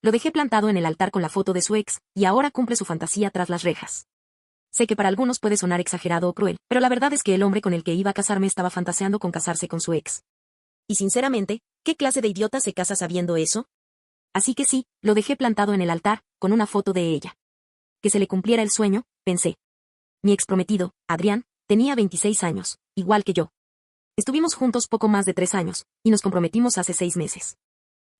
Lo dejé plantado en el altar con la foto de su ex, y ahora cumple su fantasía tras las rejas. Sé que para algunos puede sonar exagerado o cruel, pero la verdad es que el hombre con el que iba a casarme estaba fantaseando con casarse con su ex. Y sinceramente, ¿qué clase de idiota se casa sabiendo eso? Así que sí, lo dejé plantado en el altar, con una foto de ella. Que se le cumpliera el sueño, pensé. Mi ex prometido, Adrián, tenía 26 años, igual que yo. Estuvimos juntos poco más de 3 años, y nos comprometimos hace 6 meses.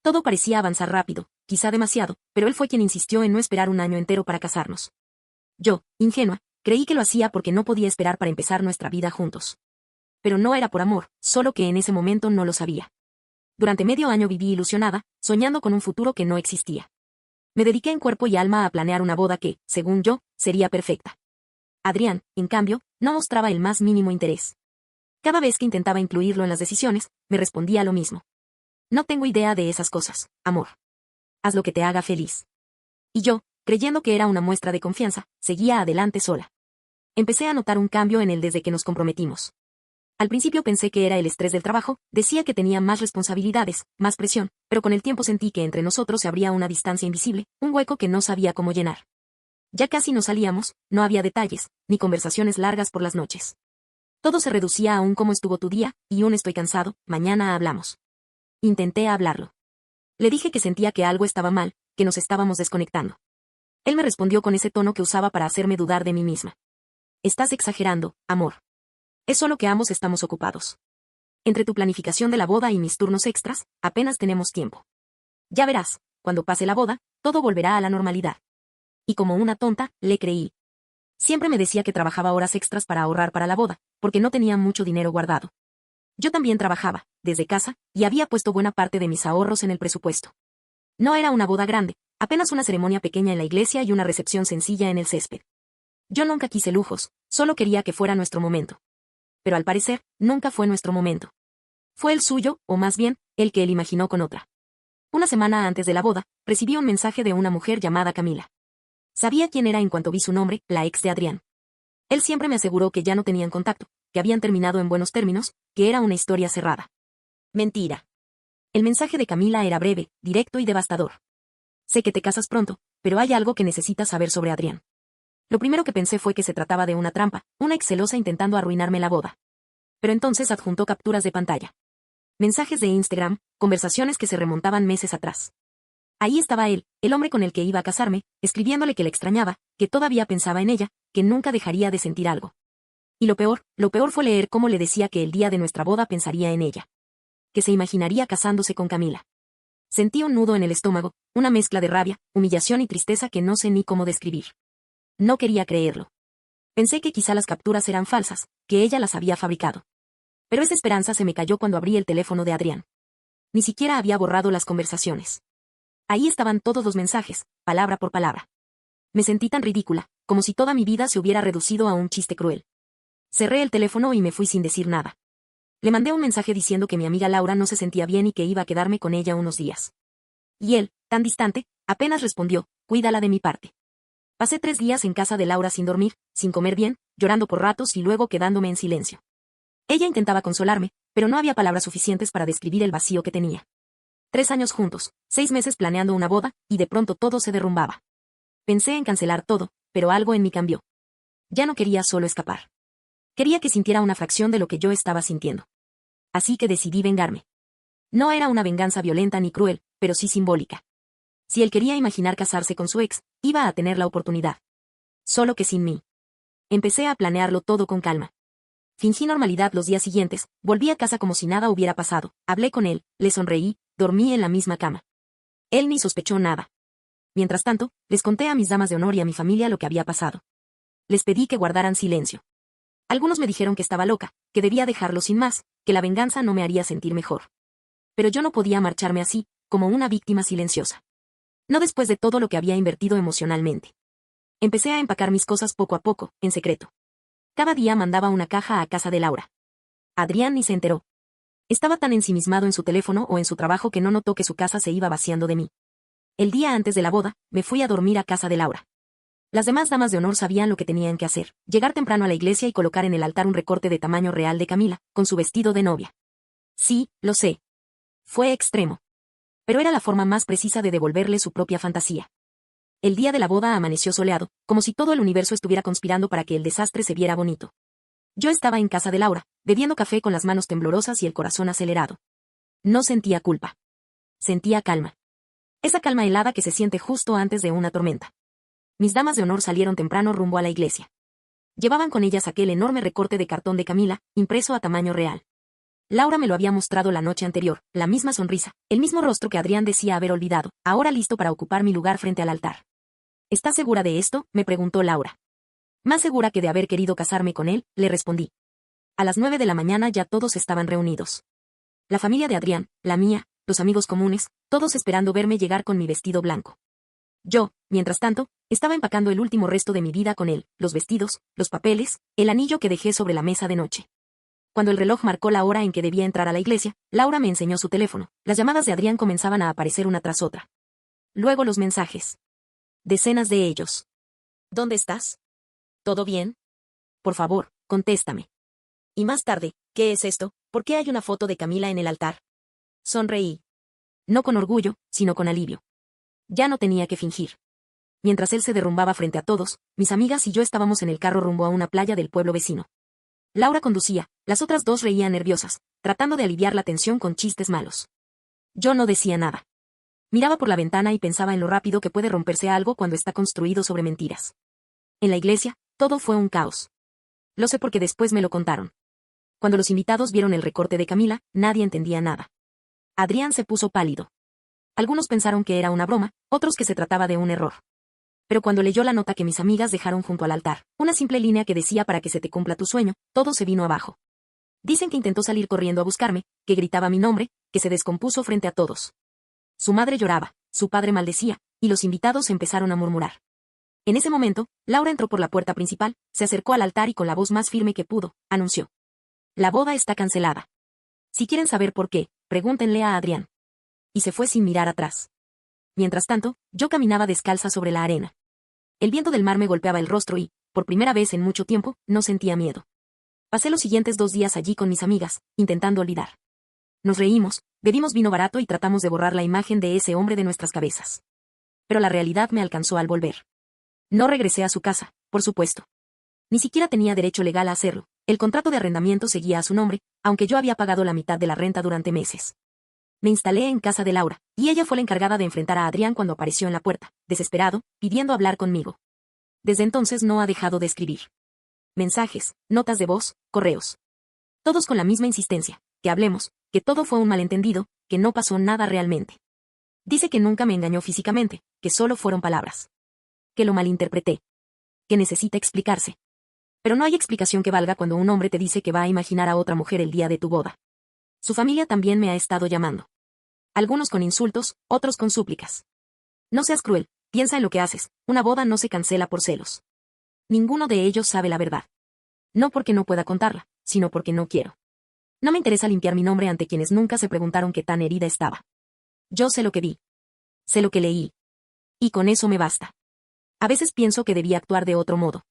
Todo parecía avanzar rápido, quizá demasiado, pero él fue quien insistió en no esperar un año entero para casarnos. Yo, ingenua, creí que lo hacía porque no podía esperar para empezar nuestra vida juntos. Pero no era por amor, solo que en ese momento no lo sabía. Durante medio año viví ilusionada, soñando con un futuro que no existía. Me dediqué en cuerpo y alma a planear una boda que, según yo, sería perfecta. Adrián, en cambio, no mostraba el más mínimo interés. Cada vez que intentaba incluirlo en las decisiones, me respondía lo mismo. No tengo idea de esas cosas, amor. Haz lo que te haga feliz. Y yo, creyendo que era una muestra de confianza, seguía adelante sola. Empecé a notar un cambio en él desde que nos comprometimos. Al principio pensé que era el estrés del trabajo, decía que tenía más responsabilidades, más presión, pero con el tiempo sentí que entre nosotros se abría una distancia invisible, un hueco que no sabía cómo llenar. Ya casi no salíamos, no había detalles, ni conversaciones largas por las noches. Todo se reducía a un cómo estuvo tu día, y un estoy cansado, mañana hablamos. Intenté hablarlo. Le dije que sentía que algo estaba mal, que nos estábamos desconectando. Él me respondió con ese tono que usaba para hacerme dudar de mí misma. Estás exagerando, amor. Es solo que ambos estamos ocupados. Entre tu planificación de la boda y mis turnos extras, apenas tenemos tiempo. Ya verás, cuando pase la boda, todo volverá a la normalidad. Y como una tonta, le creí. Siempre me decía que trabajaba horas extras para ahorrar para la boda, porque no tenía mucho dinero guardado. Yo también trabajaba, desde casa, y había puesto buena parte de mis ahorros en el presupuesto. No era una boda grande, apenas una ceremonia pequeña en la iglesia y una recepción sencilla en el césped. Yo nunca quise lujos, solo quería que fuera nuestro momento. Pero al parecer, nunca fue nuestro momento. Fue el suyo, o más bien, el que él imaginó con otra. Una semana antes de la boda, recibí un mensaje de una mujer llamada Camila. Sabía quién era en cuanto vi su nombre, la ex de Adrián. Él siempre me aseguró que ya no tenían contacto, que habían terminado en buenos términos, que era una historia cerrada. Mentira. El mensaje de Camila era breve, directo y devastador. Sé que te casas pronto, pero hay algo que necesitas saber sobre Adrián. Lo primero que pensé fue que se trataba de una trampa, una ex celosa intentando arruinarme la boda. Pero entonces adjuntó capturas de pantalla. Mensajes de Instagram, conversaciones que se remontaban meses atrás. Ahí estaba él, el hombre con el que iba a casarme, escribiéndole que le extrañaba, que todavía pensaba en ella, que nunca dejaría de sentir algo. Y lo peor fue leer cómo le decía que el día de nuestra boda pensaría en ella. Que se imaginaría casándose con Camila. Sentí un nudo en el estómago, una mezcla de rabia, humillación y tristeza que no sé ni cómo describir. No quería creerlo. Pensé que quizá las capturas eran falsas, que ella las había fabricado. Pero esa esperanza se me cayó cuando abrí el teléfono de Adrián. Ni siquiera había borrado las conversaciones. Ahí estaban todos los mensajes, palabra por palabra. Me sentí tan ridícula, como si toda mi vida se hubiera reducido a un chiste cruel. Cerré el teléfono y me fui sin decir nada. Le mandé un mensaje diciendo que mi amiga Laura no se sentía bien y que iba a quedarme con ella unos días. Y él, tan distante, apenas respondió, cuídala de mi parte. Pasé 3 días en casa de Laura sin dormir, sin comer bien, llorando por ratos y luego quedándome en silencio. Ella intentaba consolarme, pero no había palabras suficientes para describir el vacío que tenía. 3 años juntos, 6 meses planeando una boda, y de pronto todo se derrumbaba. Pensé en cancelar todo, pero algo en mí cambió. Ya no quería solo escapar. Quería que sintiera una fracción de lo que yo estaba sintiendo. Así que decidí vengarme. No era una venganza violenta ni cruel, pero sí simbólica. Si él quería imaginar casarse con su ex, iba a tener la oportunidad. Solo que sin mí. Empecé a planearlo todo con calma. Fingí normalidad los días siguientes, volví a casa como si nada hubiera pasado, hablé con él, le sonreí, dormí en la misma cama. Él ni sospechó nada. Mientras tanto, les conté a mis damas de honor y a mi familia lo que había pasado. Les pedí que guardaran silencio. Algunos me dijeron que estaba loca, que debía dejarlo sin más, que la venganza no me haría sentir mejor. Pero yo no podía marcharme así, como una víctima silenciosa. No después de todo lo que había invertido emocionalmente. Empecé a empacar mis cosas poco a poco, en secreto. Cada día mandaba una caja a casa de Laura. Adrián ni se enteró. Estaba tan ensimismado en su teléfono o en su trabajo que no notó que su casa se iba vaciando de mí. El día antes de la boda, me fui a dormir a casa de Laura. Las demás damas de honor sabían lo que tenían que hacer, llegar temprano a la iglesia y colocar en el altar un recorte de tamaño real de Camila, con su vestido de novia. Sí, lo sé. Fue extremo. Pero era la forma más precisa de devolverle su propia fantasía. El día de la boda amaneció soleado, como si todo el universo estuviera conspirando para que el desastre se viera bonito. Yo estaba en casa de Laura, bebiendo café con las manos temblorosas y el corazón acelerado. No sentía culpa. Sentía calma. Esa calma helada que se siente justo antes de una tormenta. Mis damas de honor salieron temprano rumbo a la iglesia. Llevaban con ellas aquel enorme recorte de cartón de Camila, impreso a tamaño real. Laura me lo había mostrado la noche anterior, la misma sonrisa, el mismo rostro que Adrián decía haber olvidado, ahora listo para ocupar mi lugar frente al altar. ¿Estás segura de esto?, me preguntó Laura. Más segura que de haber querido casarme con él, le respondí. A las 9 de la mañana ya todos estaban reunidos. La familia de Adrián, la mía, los amigos comunes, todos esperando verme llegar con mi vestido blanco. Yo, mientras tanto, estaba empacando el último resto de mi vida con él, los vestidos, los papeles, el anillo que dejé sobre la mesa de noche. Cuando el reloj marcó la hora en que debía entrar a la iglesia, Laura me enseñó su teléfono. Las llamadas de Adrián comenzaban a aparecer una tras otra. Luego los mensajes. Decenas de ellos. ¿Dónde estás? ¿Todo bien? Por favor, contéstame. Y más tarde, ¿qué es esto? ¿Por qué hay una foto de Camila en el altar? Sonreí. No con orgullo, sino con alivio. Ya no tenía que fingir. Mientras él se derrumbaba frente a todos, mis amigas y yo estábamos en el carro rumbo a una playa del pueblo vecino. Laura conducía, las otras dos reían nerviosas, tratando de aliviar la tensión con chistes malos. Yo no decía nada. Miraba por la ventana y pensaba en lo rápido que puede romperse algo cuando está construido sobre mentiras. En la iglesia, todo fue un caos. Lo sé porque después me lo contaron. Cuando los invitados vieron el recorte de Camila, nadie entendía nada. Adrián se puso pálido. Algunos pensaron que era una broma, otros que se trataba de un error. Pero cuando leyó la nota que mis amigas dejaron junto al altar, una simple línea que decía para que se te cumpla tu sueño, todo se vino abajo. Dicen que intentó salir corriendo a buscarme, que gritaba mi nombre, que se descompuso frente a todos. Su madre lloraba, su padre maldecía, y los invitados empezaron a murmurar. En ese momento, Laura entró por la puerta principal, se acercó al altar y con la voz más firme que pudo, anunció. La boda está cancelada. Si quieren saber por qué, pregúntenle a Adrián. Y se fue sin mirar atrás. Mientras tanto, yo caminaba descalza sobre la arena. El viento del mar me golpeaba el rostro y, por primera vez en mucho tiempo, no sentía miedo. Pasé los siguientes 2 días allí con mis amigas, intentando olvidar. Nos reímos, bebimos vino barato y tratamos de borrar la imagen de ese hombre de nuestras cabezas. Pero la realidad me alcanzó al volver. No regresé a su casa, por supuesto. Ni siquiera tenía derecho legal a hacerlo. El contrato de arrendamiento seguía a su nombre, aunque yo había pagado la mitad de la renta durante meses. Me instalé en casa de Laura, y ella fue la encargada de enfrentar a Adrián cuando apareció en la puerta, desesperado, pidiendo hablar conmigo. Desde entonces no ha dejado de escribir. Mensajes, notas de voz, correos. Todos con la misma insistencia, que hablemos, que todo fue un malentendido, que no pasó nada realmente. Dice que nunca me engañó físicamente, que solo fueron palabras. Que lo malinterpreté. Que necesita explicarse. Pero no hay explicación que valga cuando un hombre te dice que va a imaginar a otra mujer el día de tu boda. Su familia también me ha estado llamando. Algunos con insultos, otros con súplicas. No seas cruel, piensa en lo que haces, una boda no se cancela por celos. Ninguno de ellos sabe la verdad. No porque no pueda contarla, sino porque no quiero. No me interesa limpiar mi nombre ante quienes nunca se preguntaron qué tan herida estaba. Yo sé lo que vi. Sé lo que leí. Y con eso me basta. A veces pienso que debía actuar de otro modo.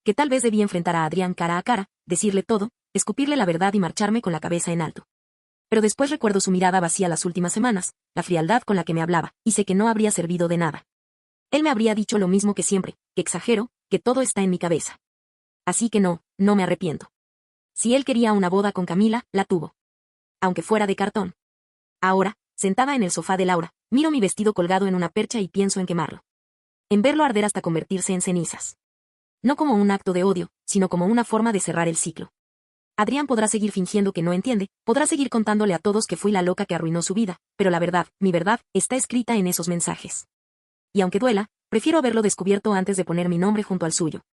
Que tal vez debía enfrentar a Adrián cara a cara, decirle todo, escupirle la verdad y marcharme con la cabeza en alto. Pero después recuerdo su mirada vacía las últimas semanas, la frialdad con la que me hablaba, y sé que no habría servido de nada. Él me habría dicho lo mismo que siempre, que exagero, que todo está en mi cabeza. Así que no me arrepiento. Si él quería una boda con Camila, la tuvo. Aunque fuera de cartón. Ahora, sentada en el sofá de Laura, miro mi vestido colgado en una percha y pienso en quemarlo. En verlo arder hasta convertirse en cenizas. No como un acto de odio, sino como una forma de cerrar el ciclo. Adrián podrá seguir fingiendo que no entiende, podrá seguir contándole a todos que fui la loca que arruinó su vida, pero la verdad, mi verdad, está escrita en esos mensajes. Y aunque duela, prefiero haberlo descubierto antes de poner mi nombre junto al suyo.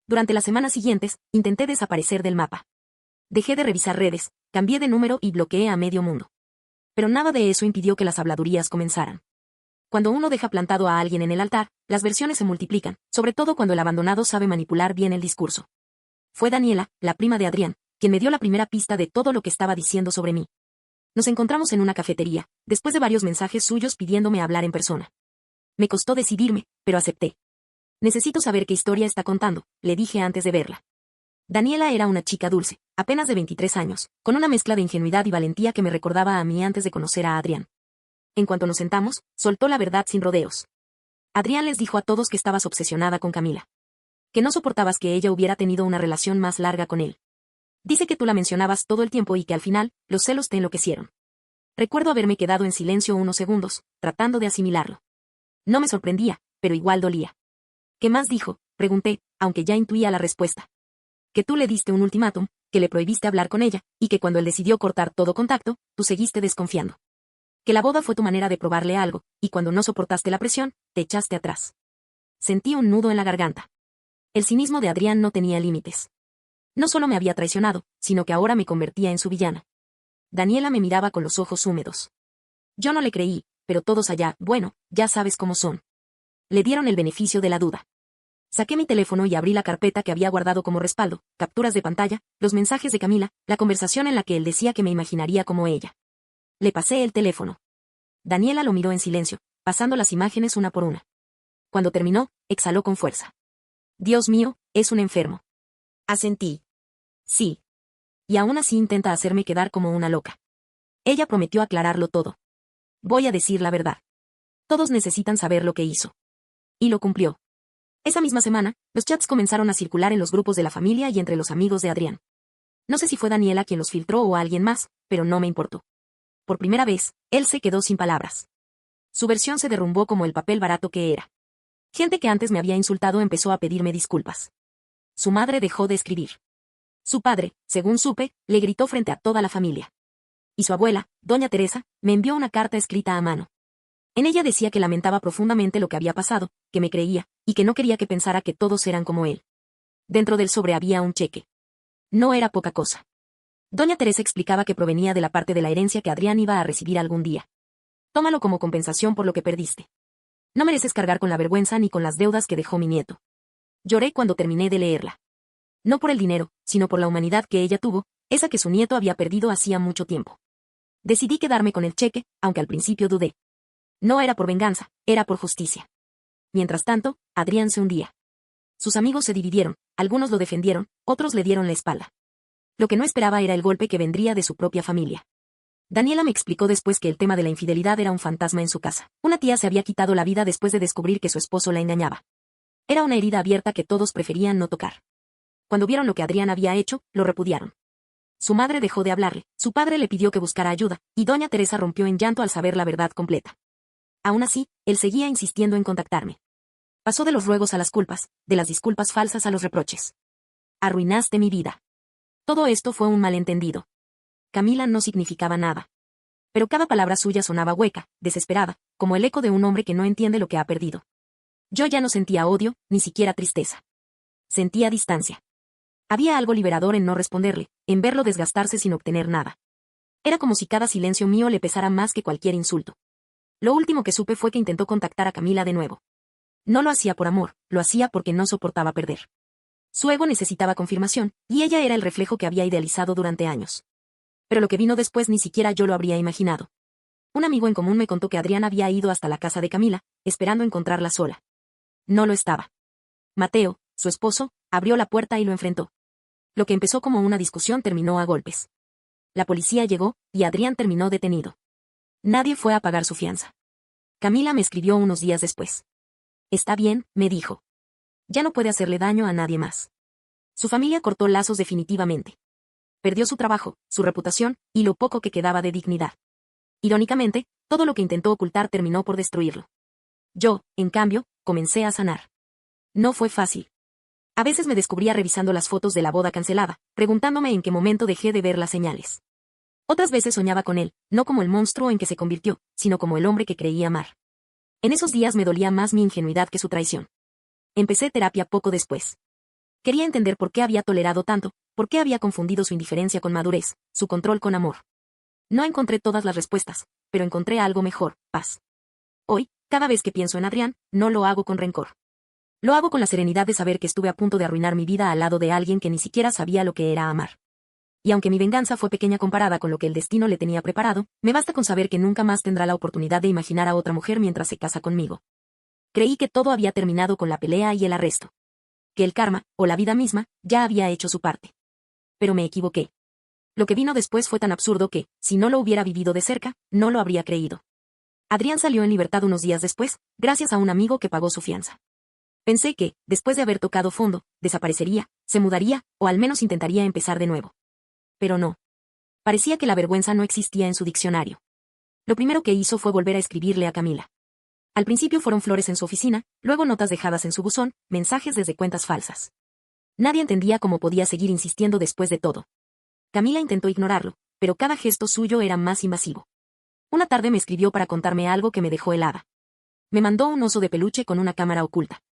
Durante las semanas siguientes, intenté desaparecer del mapa. Dejé de revisar redes, cambié de número y bloqueé a medio mundo. Pero nada de eso impidió que las habladurías comenzaran. Cuando uno deja plantado a alguien en el altar, las versiones se multiplican, sobre todo cuando el abandonado sabe manipular bien el discurso. Fue Daniela, la prima de Adrián, quien me dio la primera pista de todo lo que estaba diciendo sobre mí. Nos encontramos en una cafetería, después de varios mensajes suyos pidiéndome hablar en persona. Me costó decidirme, pero acepté. Necesito saber qué historia está contando, le dije antes de verla. Daniela era una chica dulce, apenas de 23 años, con una mezcla de ingenuidad y valentía que me recordaba a mí antes de conocer a Adrián. en cuanto nos sentamos, soltó la verdad sin rodeos. Adrián les dijo a todos que estabas obsesionada con Camila. Que no soportabas que ella hubiera tenido una relación más larga con él. Dice que tú la mencionabas todo el tiempo y que al final, los celos te enloquecieron. Recuerdo haberme quedado en silencio unos segundos, tratando de asimilarlo. No me sorprendía, pero igual dolía. ¿Qué más dijo?, pregunté, aunque ya intuía la respuesta. Que tú le diste un ultimátum, que le prohibiste hablar con ella, y que cuando él decidió cortar todo contacto, tú seguiste desconfiando. Que la boda fue tu manera de probarle algo, y cuando no soportaste la presión, te echaste atrás. Sentí un nudo en la garganta. El cinismo de Adrián no tenía límites. No solo me había traicionado, sino que ahora me convertía en su villana. Daniela me miraba con los ojos húmedos. Yo no le creí, pero todos allá, bueno, ya sabes cómo son. Le dieron el beneficio de la duda. Saqué mi teléfono y abrí la carpeta que había guardado como respaldo, capturas de pantalla, los mensajes de Camila, la conversación en la que él decía que me imaginaría como ella. Le pasé el teléfono. Daniela lo miró en silencio, pasando las imágenes una por una. Cuando terminó, exhaló con fuerza. Dios mío, es un enfermo. Asentí. Sí. Y aún así intenta hacerme quedar como una loca. Ella prometió aclararlo todo. Voy a decir la verdad. Todos necesitan saber lo que hizo. Y lo cumplió. Esa misma semana, los chats comenzaron a circular en los grupos de la familia y entre los amigos de Adrián. No sé si fue Daniela quien los filtró o alguien más, pero no me importó. Por primera vez, él se quedó sin palabras. Su versión se derrumbó como el papel barato que era. Gente que antes me había insultado empezó a pedirme disculpas. Su madre dejó de escribir. Su padre, según supe, le gritó frente a toda la familia. Y su abuela, doña Teresa, me envió una carta escrita a mano. En ella decía que lamentaba profundamente lo que había pasado, que me creía, y que no quería que pensara que todos eran como él. Dentro del sobre había un cheque. No era poca cosa. Doña Teresa explicaba que provenía de la parte de la herencia que Adrián iba a recibir algún día. Tómalo como compensación por lo que perdiste. No mereces cargar con la vergüenza ni con las deudas que dejó mi nieto. Lloré cuando terminé de leerla. No por el dinero, sino por la humanidad que ella tuvo, esa que su nieto había perdido hacía mucho tiempo. Decidí quedarme con el cheque, aunque al principio dudé. No era por venganza, era por justicia. Mientras tanto, Adrián se hundía. Sus amigos se dividieron, algunos lo defendieron, otros le dieron la espalda. Lo que no esperaba era el golpe que vendría de su propia familia. Daniela me explicó después que el tema de la infidelidad era un fantasma en su casa. Una tía se había quitado la vida después de descubrir que su esposo la engañaba. Era una herida abierta que todos preferían no tocar. Cuando vieron lo que Adrián había hecho, lo repudiaron. Su madre dejó de hablarle, su padre le pidió que buscara ayuda, y doña Teresa rompió en llanto al saber la verdad completa. Aún así, él seguía insistiendo en contactarme. Pasó de los ruegos a las culpas, de las disculpas falsas a los reproches. Arruinaste mi vida. Todo esto fue un malentendido. Camila no significaba nada. Pero cada palabra suya sonaba hueca, desesperada, como el eco de un hombre que no entiende lo que ha perdido. Yo ya no sentía odio, ni siquiera tristeza. Sentía distancia. Había algo liberador en no responderle, en verlo desgastarse sin obtener nada. Era como si cada silencio mío le pesara más que cualquier insulto. Lo último que supe fue que intentó contactar a Camila de nuevo. No lo hacía por amor, lo hacía porque no soportaba perder. Su ego necesitaba confirmación, y ella era el reflejo que había idealizado durante años. Pero lo que vino después ni siquiera yo lo habría imaginado. Un amigo en común me contó que Adrián había ido hasta la casa de Camila, esperando encontrarla sola. No lo estaba. Mateo, su esposo, abrió la puerta y lo enfrentó. Lo que empezó como una discusión terminó a golpes. La policía llegó, y Adrián terminó detenido. Nadie fue a pagar su fianza. Camila me escribió unos días después. Está bien, me dijo. Ya no puede hacerle daño a nadie más. Su familia cortó lazos definitivamente. Perdió su trabajo, su reputación, y lo poco que quedaba de dignidad. Irónicamente, todo lo que intentó ocultar terminó por destruirlo. Yo, en cambio, comencé a sanar. No fue fácil. A veces me descubría revisando las fotos de la boda cancelada, preguntándome en qué momento dejé de ver las señales. Otras veces soñaba con él, no como el monstruo en que se convirtió, sino como el hombre que creía amar. En esos días me dolía más mi ingenuidad que su traición. Empecé terapia poco después. Quería entender por qué había tolerado tanto, por qué había confundido su indiferencia con madurez, su control con amor. No encontré todas las respuestas, pero encontré algo mejor, paz. Hoy, cada vez que pienso en Adrián, no lo hago con rencor. Lo hago con la serenidad de saber que estuve a punto de arruinar mi vida al lado de alguien que ni siquiera sabía lo que era amar. Y aunque mi venganza fue pequeña comparada con lo que el destino le tenía preparado, me basta con saber que nunca más tendrá la oportunidad de imaginar a otra mujer mientras se casa conmigo. Creí que todo había terminado con la pelea y el arresto. Que el karma, o la vida misma, ya había hecho su parte. Pero me equivoqué. Lo que vino después fue tan absurdo que, si no lo hubiera vivido de cerca, no lo habría creído. Adrián salió en libertad unos días después, gracias a un amigo que pagó su fianza. Pensé que, después de haber tocado fondo, desaparecería, se mudaría, o al menos intentaría empezar de nuevo. Pero no. Parecía que la vergüenza no existía en su diccionario. Lo primero que hizo fue volver a escribirle a Camila. Al principio fueron flores en su oficina, luego notas dejadas en su buzón, mensajes desde cuentas falsas. Nadie entendía cómo podía seguir insistiendo después de todo. Camila intentó ignorarlo, pero cada gesto suyo era más invasivo. Una tarde me escribió para contarme algo que me dejó helada. Me mandó un oso de peluche con una cámara oculta.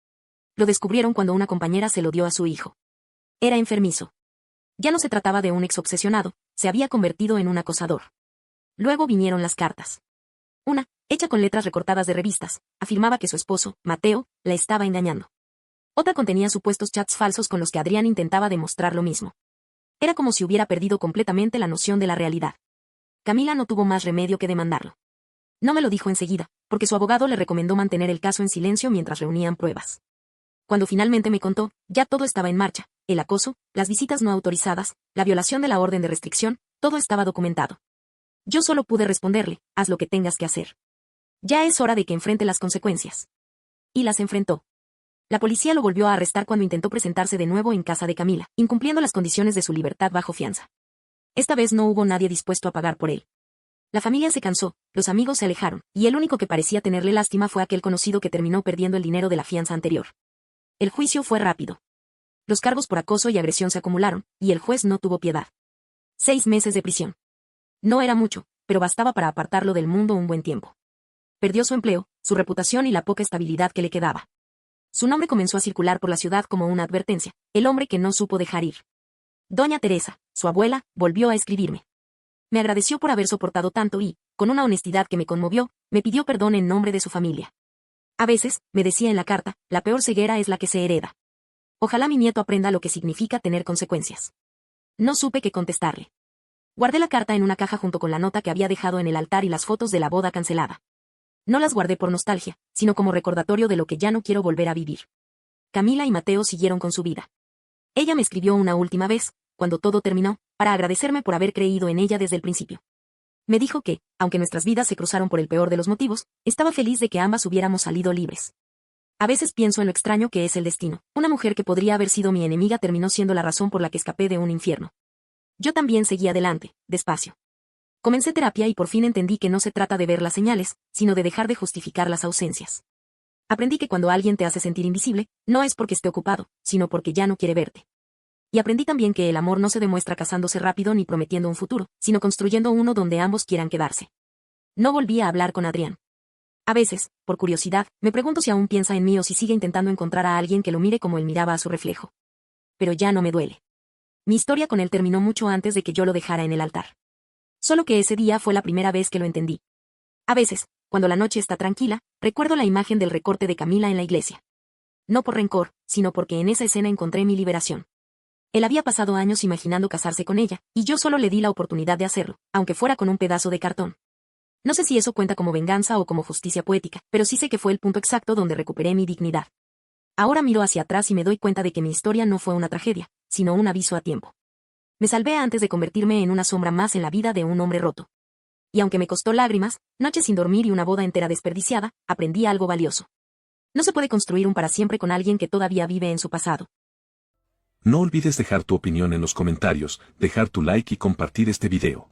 Lo descubrieron cuando una compañera se lo dio a su hijo. Era enfermizo. Ya no se trataba de un ex obsesionado, se había convertido en un acosador. Luego vinieron las cartas. Una, hecha con letras recortadas de revistas, afirmaba que su esposo, Mateo, la estaba engañando. Otra contenía supuestos chats falsos con los que Adrián intentaba demostrar lo mismo. Era como si hubiera perdido completamente la noción de la realidad. Camila no tuvo más remedio que demandarlo. No me lo dijo enseguida, porque su abogado le recomendó mantener el caso en silencio mientras reunían pruebas. Cuando finalmente me contó, ya todo estaba en marcha, el acoso, las visitas no autorizadas, la violación de la orden de restricción, todo estaba documentado. Yo solo pude responderle, haz lo que tengas que hacer. Ya es hora de que enfrente las consecuencias. Y las enfrentó. La policía lo volvió a arrestar cuando intentó presentarse de nuevo en casa de Camila, incumpliendo las condiciones de su libertad bajo fianza. Esta vez no hubo nadie dispuesto a pagar por él. La familia se cansó, los amigos se alejaron, y el único que parecía tenerle lástima fue aquel conocido que terminó perdiendo el dinero de la fianza anterior. El juicio fue rápido. Los cargos por acoso y agresión se acumularon, y el juez no tuvo piedad. 6 meses de prisión. No era mucho, pero bastaba para apartarlo del mundo un buen tiempo. Perdió su empleo, su reputación y la poca estabilidad que le quedaba. Su nombre comenzó a circular por la ciudad como una advertencia, el hombre que no supo dejar ir. Doña Teresa, su abuela, volvió a escribirme. Me agradeció por haber soportado tanto y, con una honestidad que me conmovió, me pidió perdón en nombre de su familia. A veces, me decía en la carta, la peor ceguera es la que se hereda. Ojalá mi nieto aprenda lo que significa tener consecuencias. No supe qué contestarle. Guardé la carta en una caja junto con la nota que había dejado en el altar y las fotos de la boda cancelada. No las guardé por nostalgia, sino como recordatorio de lo que ya no quiero volver a vivir. Camila y Mateo siguieron con su vida. Ella me escribió una última vez, cuando todo terminó, para agradecerme por haber creído en ella desde el principio. Me dijo que, aunque nuestras vidas se cruzaron por el peor de los motivos, estaba feliz de que ambas hubiéramos salido libres. A veces pienso en lo extraño que es el destino. Una mujer que podría haber sido mi enemiga terminó siendo la razón por la que escapé de un infierno. Yo también seguí adelante, despacio. Comencé terapia y por fin entendí que no se trata de ver las señales, sino de dejar de justificar las ausencias. Aprendí que cuando alguien te hace sentir invisible, no es porque esté ocupado, sino porque ya no quiere verte. Y aprendí también que el amor no se demuestra casándose rápido ni prometiendo un futuro, sino construyendo uno donde ambos quieran quedarse. No volví a hablar con Adrián. A veces, por curiosidad, me pregunto si aún piensa en mí o si sigue intentando encontrar a alguien que lo mire como él miraba a su reflejo. Pero ya no me duele. Mi historia con él terminó mucho antes de que yo lo dejara en el altar. Solo que ese día fue la primera vez que lo entendí. A veces, cuando la noche está tranquila, recuerdo la imagen del recorte de Camila en la iglesia. No por rencor, sino porque en esa escena encontré mi liberación. Él había pasado años imaginando casarse con ella, y yo solo le di la oportunidad de hacerlo, aunque fuera con un pedazo de cartón. No sé si eso cuenta como venganza o como justicia poética, pero sí sé que fue el punto exacto donde recuperé mi dignidad. Ahora miro hacia atrás y me doy cuenta de que mi historia no fue una tragedia, sino un aviso a tiempo. Me salvé antes de convertirme en una sombra más en la vida de un hombre roto. Y aunque me costó lágrimas, noches sin dormir y una boda entera desperdiciada, aprendí algo valioso. No se puede construir un para siempre con alguien que todavía vive en su pasado. No olvides dejar tu opinión en los comentarios, dejar tu like y compartir este video.